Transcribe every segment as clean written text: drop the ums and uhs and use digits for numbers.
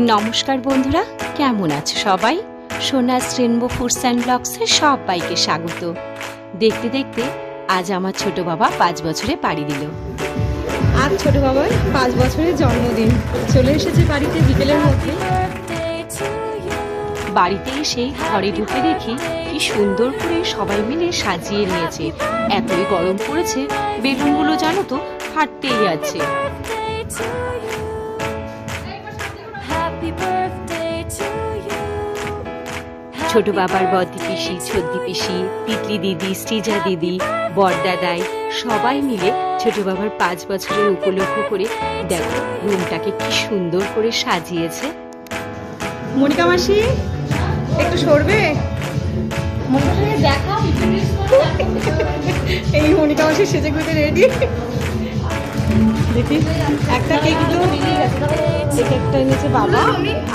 নমস্কার বন্ধুরা, কেমন আছো সবাই? সোনাস রেনবো ফুডস অ্যান্ড ব্লগসে সবাইকে স্বাগত। দেখতে দেখতে আজ আমার ছোট বাবা 5 বছরে পাড়ি দিল। আজ ছোট বাবার 5 বছরের জন্মদিন। চলে এসেছে বাড়িতে বিকেলের মধ্যে। বাড়িতে এসে ঘরে ঢুকে দেখি কি সুন্দর করে সবাই মিলে সাজিয়ে নিয়েছে। এতই গরম পড়েছে, বেলুনগুলো জানো তো ফাটতেই আছে। ছোট বাবার বদ্দি পিসি, ছদ্দি পিসি, তিতলি দিদি, শ্রীজা দিদি, বড়দাদাই সবাই মিলে ছোট বাবার 5 বছরের উপলক্ষ করে দেখো রুমটাকে কি সুন্দর করে সাজিয়েছে। মনিকা মাসি একটু সরবে। এই মনিকা মাসি সেজে গুজে রেডি। দেখি একটা কেক দিল, এই কেকটা এনেছে বাবা,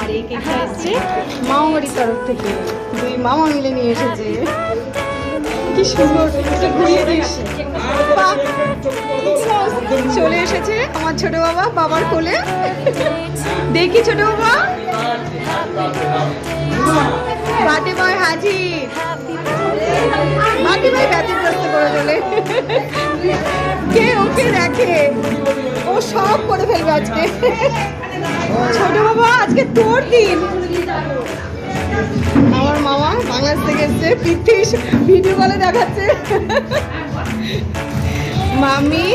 আর এই কেকটা এসছে মামা বাড়ির তরফ থেকে। দুই মামা মিলে নিয়ে এসেছে। কি সুন্দর, এটা ঘুরিয়ে দিস। বাহ! চলে এসেছে আমার ছোট বাবা বাবার কোলে। দেখি ছোট বাবা, বার্থডে বয় হাজির। বার্থডে বয় ব্যতিগ্রস্ত করে তোলে। কে ওকে দেখে, ও সব করে ফেলবে আজকে। ছোট বাবা আজকে তোর দিন। আমার মামা বাংলাদেশ থেকে এসছে, পৃথ্বী ভিডিও কলে দেখাচ্ছে। মামি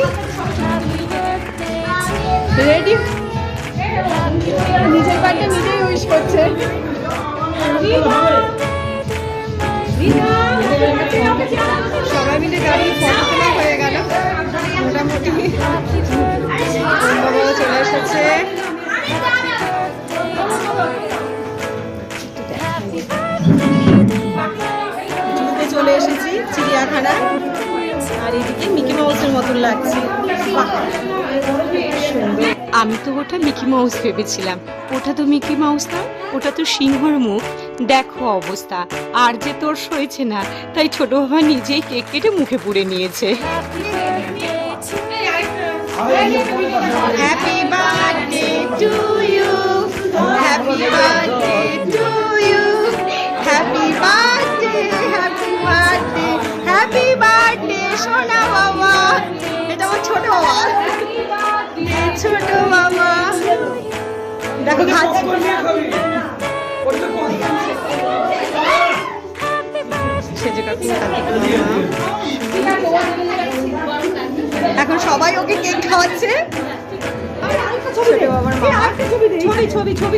রেডি, নিজের বাড়িটা নিজেই উইশ করছে। সবাই মিলে গাড়ি ফটো তোলা হয়ে গেল মোটামুটি। বাবাও চলে এসেছে। চলে এসেছি চিড়িয়াখানা, আর এদিকে মিকি মাউসের মতন লাগছে। আমি তো ওটা মিকি মাউস ভেবেছিলাম, ওটা তো মিকি মাউস না, ওটা তো সিংহর মুখ। দেখো অবস্থা, আর যে তোর সইছে না, তাই ছোট বাবা নিজেই কেক কেটে মুখে পুড়ে নিয়েছে। Happy birthday to you, happy birthday to you, happy birthday, happy birthday, happy birthday সোনা বাবা। এটা আমার ছোট বাবা, ছোট বাবা। দেখো খাচ্ছে। এখন সবাই ওকে কেক খাওয়াচ্ছে। ছবি ছবি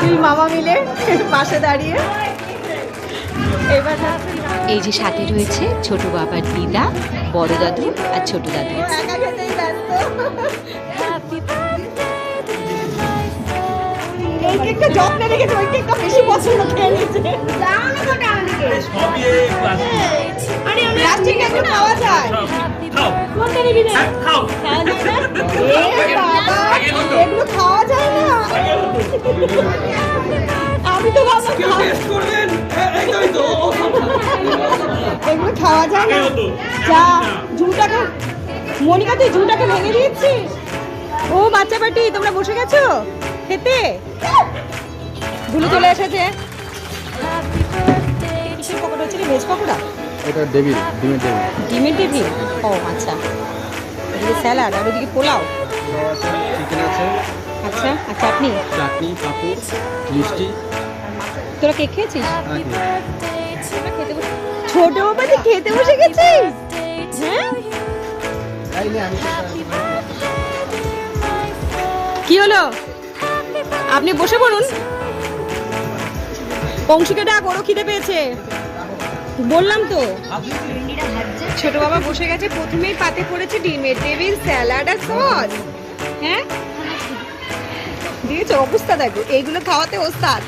দুই মামা মিলে পাশে দাঁড়িয়ে। এবার এই যে সাথে রয়েছে ছোট বাবার দিদা, বড় দাদু আর ছোট দাদু। একা খেতেই ব্যস্ত। এই কেকটা যত্নে রেখেছে, ওই কেকটা বেশি পছন্দ খেয়ে নিয়েছে। প্লাস্টিক কেক খাওয়া যায়? কোনটা নিবি না? খাওয়া যায় না? বাবা, এগুলো খাওয়া যায় না। আমি তো বাবা এগুলো খাওয়া যায় না। যা ঝুলটাকে, মনিকা তুই ঝুলটাকে ভেঙে দিয়েছিস। ও বাচ্চা পার্টি, তোমরা বসে গেছো খেতে? ধুলো চলে এসেছে। কিসের পকোড়া হচ্ছে? ভেজ পকোড়া? এটা ডেভিল, ডিমের ডেভিল। ডিমের ডেভিল? ও আচ্ছা। এদিকে স্যালাড, আর ওদিকে পোলাও। চিকেন আছে। আচ্ছা, আর চাটনি, পাপড়, মিষ্টি। তোরা কেক খেয়েছিস? হ্যাঁ, ছোট বাবা তুই খেতে বসে গেছিস? হ্যাঁ, কি হলো? আপনি বসে পড়ুন। অংশীকে ডাক, ওরও খিদে পেয়েছে। বললাম তো। ছোট বাবা বসে গেছে, প্রথমেই পাতে পড়েছে ডিমের টেবিল, স্যালাড আর সস। হ্যাঁ, দিয়েছো অবস্থা দেখো, এইগুলো খাওয়াতে ওস্তাদ।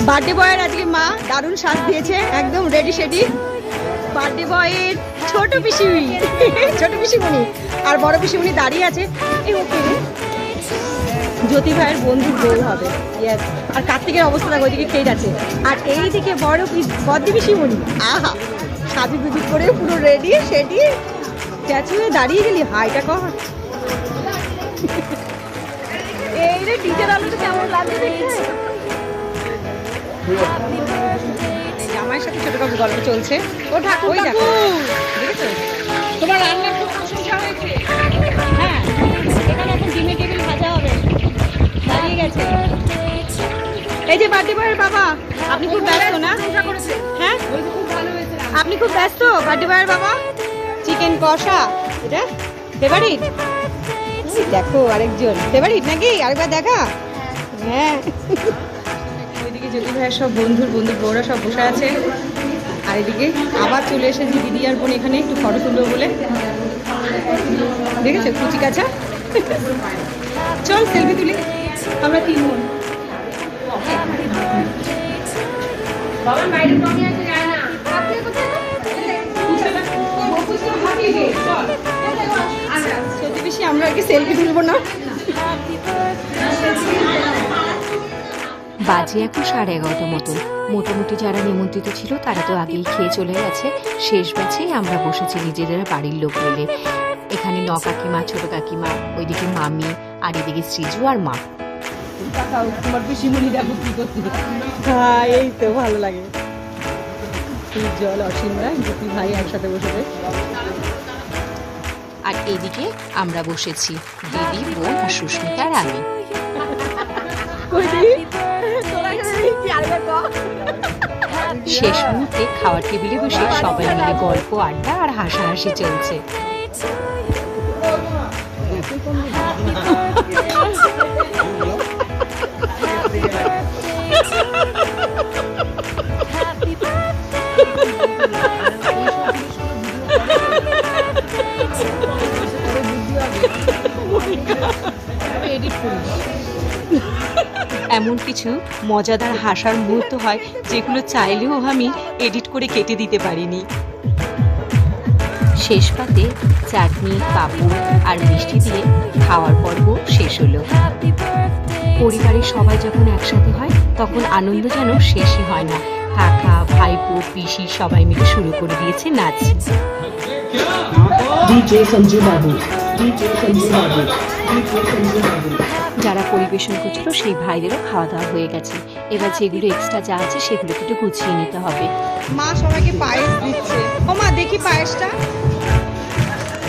বার্থডে বয়ের আজকে মা দারুণ সাজ দিয়েছে, একদম রেডি সেডি। বার্থডে বয়ের ছোট পিসিমণি আর বড় পিসিমণি দাঁড়িয়ে আছে। এই ওকে জ্যোতি ভাইয়ের বন্ধুর বউ হবে। Yes. আর কার্তিকের অবস্থা দেখো, ওইদিকে খেয়ে যাচ্ছে। আর এইদিকে বড় বদ্দি পিসি বলি, আহা সাজু গুজু করে পুরো রেডি সেডি চাচু হয়ে দাঁড়িয়ে গেলি, হাইটা কর। এই রে টিচার আলোটা কেমন লাগে দেখতে। আমার সাথে ছোট কাকু গল্প চলছে। ও ঠাকুর ওই দেখো, দেখেছো তোমার রান্না খুব প্রশংসা হয়েছে। হ্যাঁ, এখানে এখন ডিমের টেবিল ভাজা হবে, দাঁড়িয়ে গেছে। এই যে বার্থডে বয়ের বাবা, আপনি খুব ব্যস্ত না? হ্যাঁ, আপনি খুব ব্যস্ত বার্থডে বয়ের বাবা। চিকেন কষা এটা ফেভারিট। দেখো আরেকজন ফেভারিট নাকি, আরেকবার দেখা। হ্যাঁ, ওইদিকে জ্যোতি ভাইয়ের সব বন্ধুর বউরা সব বসে আছে। আর এদিকে আবার চলে এসেছি দিদি আর বোন এখানে একটু ফটো তুলবো বলে। দেখেছো কুচি কাছা। চল সেলফি তুলি আমরা তিন বোন। সত্যি বেশি আমরা আর কি সেলফি তুলবো না। বাজে এখন 11:30 মতন। মোটামুটি যারা নিমন্ত্রিত ছিল তারা তো আগেই খেয়ে চলে গেছে। শেষ ব্যাচেই আমরা বসেছি নিজেদের বাড়ির লোক মিলে। এখানে কাকিমা, ছোট কাকিমা, ওইদিকে মামি, আর এদিকে শ্রীজু আর মা। তোমার পিসিমণি দেখো কি করতে। হ্যাঁ, এই তো ভালো লাগে। জল অসীমরা জ্যোতি ভাই একসাথে বসেছে। আর এদিকে আমরা বসেছি দিদি, বোন আর সুস্মিতা আর আমি। শেষ মুহূর্তে খাওয়ার টেবিলে বসে সবাই মিলে গল্প, আড্ডা আর হাসাহাসি চলছে। এমন কিছু মজাদার হাসার মুহূর্ত হয় যেগুলো চাইলেও আমি এডিট করে কেটে দিতে পারিনি। শেষ পাতে চাটনি, পাঁপড় আর মিষ্টি দিয়ে খাওয়ার পর্ব শেষ হলো। পরিবারের সবাই যখন একসাথে হয় তখন আনন্দ যেন শেষই হয় না। কাকা, ভাইপো, পিসি সবাই মিলে শুরু করে দিয়েছে নাচ। যারা পরিবেশন করছিল সেই ভাইদেরও খাওয়া দাওয়া হয়ে গেছে। এবার যেগুলো এক্সট্রা যা আছে সেগুলোকে একটু গুছিয়ে নিতে হবে। মা সবাইকে পায়েস দিচ্ছে। ও মা দেখি পায়েসটা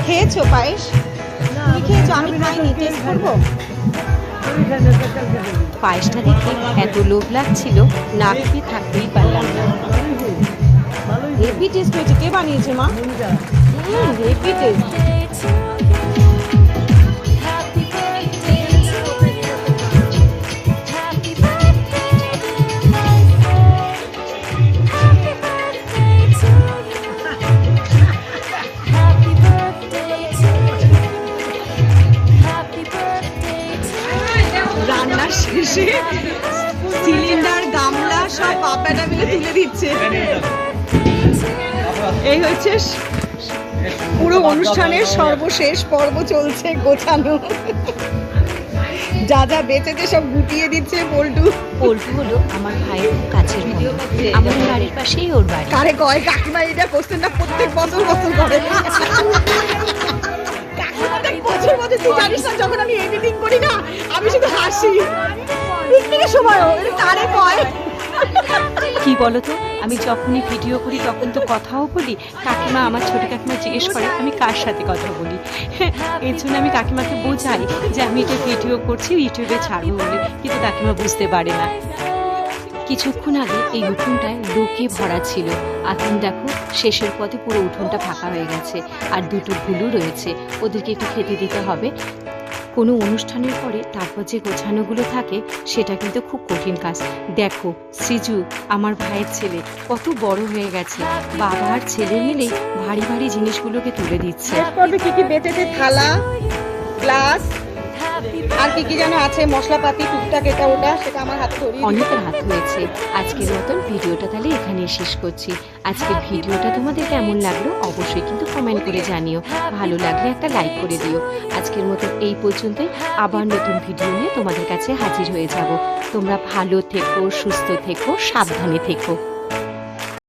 খেয়েছো? পায়েস তুমি খেয়েছো? আমি খাইনি, টেস্ট করবো। পায়েসটা দেখে এত লোভ লাগছিল, না খেয়ে থাকতেই পারলাম না। হেভি টেস্ট হয়েছে। কে বানিয়েছে মা? Heavy taste. রান্নার শেষে সিলিন্ডার, গামলা সব বাপ্পাটা মিলে তুলে দিচ্ছে। এই হচ্ছে পুরো অনুষ্ঠানের সর্বশেষ পর্ব চলছে, গোছানো। যা যা বেঁচেছে সব গুটিয়ে দিচ্ছে পল্টু। পল্টু হলো আমার ভাইয়ের খুব কাছের বন্ধু। আমাদের বাড়ির পাশেই ওর বাড়ি। কারে কয় কাকিমা এটা কোশ্চেনটা প্রত্যেক বছর করে। বছর বছর তুই জানিস না, যখন আমি এডিটিং করি না আমি শুধু হাসি। পিকনিকের সময় কারে কয়। কি বলতো, আমি যখনই ভিডিও করি তখন তো কথাও বলি। কাকিমা, আমার ছোট কাকিমা জিজ্ঞেস করে আমি কার সাথে কথা বলি। এর জন্য আমি কাকিমাকে বোঝাই যে আমি এটা ভিডিও করছি, ইউটিউবে ছাড়বো বলে, কিন্তু কাকিমা বুঝতে পারে না। কিছুক্ষণ আগে এই উঠোনটায় লোকে ভরা ছিল। এখন দেখো শেষের পথে পুরো উঠোনটা ফাঁকা হয়ে গেছে। আর দুটো ভুলু রয়েছে, ওদেরকে একটু খেতে দিতে হবে। কোনো অনুষ্ঠানের পরে তারপর যে গোছানোগুলো থাকে সেটা কিন্তু খুব কঠিন কাজ। দেখো শ্রীজু, আমার ভাইয়ের ছেলে, কত বড় হয়ে গেছে। বাবা আর ছেলে মিলে ভারী ভারী জিনিসগুলোকে তুলে দিচ্ছে। শেষ পর্বে কি কি বেঁচেছে? থালা, গ্লাস, আর কি কি যেন আছে মশলাপাতি টুকটাক এটা ওটা, সেটা আমার হাতে ধরিয়ে দিই। অনেক রাত হয়েছে। আজকের মতন ভিডিওটা তাহলে এখানেই শেষ করছি। আজকের ভিডিওটা তোমাদের কেমন লাগলো অবশ্যই কিন্তু কমেন্ট করে জানিও। ভালো লাগলে একটা লাইক করে দিও। আজকের মতন এই পর্যন্তই। আবার নতুন ভিডিও নিয়ে তোমাদের কাছে হাজির হয়ে যাব। তোমরা ভালো থেকো, সুস্থ থেকো, সাবধানে থেকো।